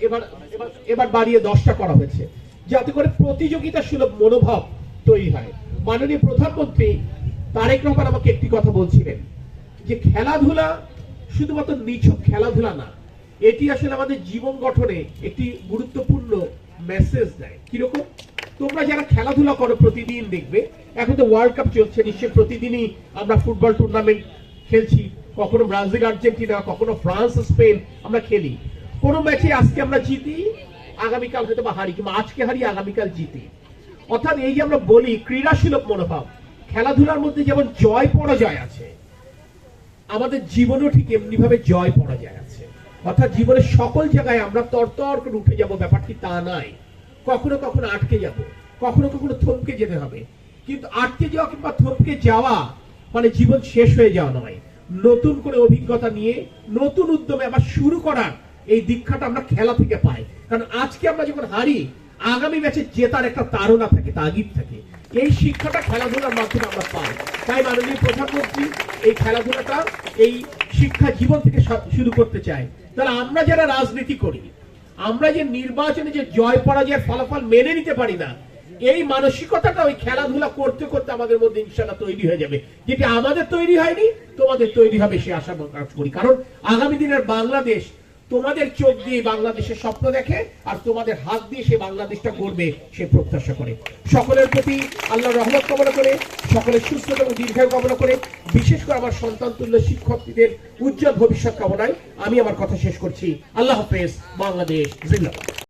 এবার এবার বাড়িয়ে 10টা করা হয়েছে, যাতে করে প্রতিযোগিতা সুলভ মনোভাব তৈরি হয়। মাননীয় প্রধানমন্ত্রী তারেক রহমান আমাকে একটি কথা বলছিলেন যে খেলাধুলা শুধুমাত্র নিছক খেলাধুলা না, এটি আসলে আমাদের জীবন গঠনে একটি গুরুত্বপূর্ণ মেসেজ দেয়। কিরকম? তোমরা যারা খেলাধুলা করো প্রতিদিন দেখবে, এখন তো ওয়ার্ল্ড কাপ চলছে, নিশ্চয়ই প্রতিদিনই আমরা ফুটবল টুর্নামেন্ট খেলছি, কখনো ব্রাজিল আর্জেন্টিনা, কখনো ফ্রান্স স্পেন আমরা খেলি। কোনো ম্যাচে আজকে আমরা জিতি, আগামীকাল হয়তো বা হারি, কিংবা আজকে হারি আগামীকাল জিতি। অর্থাৎ এই যে আমরা বলি ক্রীড়াসুলভ মনোভাব, খেলাধুলার মধ্যে যেমন জয় পরাজয় আছে, আমাদের জীবনেও ঠিক এমনি ভাবে জয় পরাজয় আছে। অর্থাৎ জীবনের সকল জায়গায় আমরা তরতর করে উঠে যাব, ব্যাপারটি তা নয়। কখনো কখনো আটকে যাব, কখনো কখনো থমকে যেতে হবে। কিন্তু আটকে যাওয়া কিংবা থমকে যাওয়া মানে জীবন শেষ হয়ে যাওয়া নয়। নতুন করে অভিজ্ঞতা নিয়ে নতুন উদ্যমে আবার শুরু করার এই দীক্ষাটা আমরা খেলা থেকে পাই। কারণ আজকে আমরা যখন হারি, আগামী ম্যাচে জেতার একটা তাড়না থাকে, তাগিদ থাকে। এই শিক্ষাটা খেলাধুলার মাধ্যমে আমরা পাই। তাই মাননীয় প্রধানমন্ত্রী এই খেলাধুলাটা, এই শিক্ষা জীবন থেকে শুরু করতে চায়। তাহলে আমরা যারা রাজনীতি করি, আমরা যে নির্বাচনে যে জয় পরাজয়ের ফলাফল মেনে নিতে পারি না, এই মানসিকতাটা ওই খেলাধুলা করতে করতে আমাদের মধ্যে ইনশাআল্লাহ তৈরি হয়ে যাবে। যেটি আমাদের তৈরি হয়নি, তোমাদের তৈরি হবে সে আশা প্রকাশ করি। কারণ আগামী দিনের বাংলাদেশ তোমাদের চোখ দিয়ে বাংলাদেশের স্বপ্ন দেখে, আর তোমাদের হাত দিয়ে সে বাংলাদেশটা করবে সে প্রত্যাশা করে। সকলের প্রতি আল্লাহর রহমত কামনা করে, সকলের সুস্থতা এবং দীর্ঘায়ু কামনা করে, বিশেষ করে আমার সন্তান তুল্য শিক্ষকদের উজ্জ্বল ভবিষ্যৎ কামনায় আমি আমার কথা শেষ করছি। আল্লাহ হাফেজ। বাংলাদেশ জিন্দাবাদ।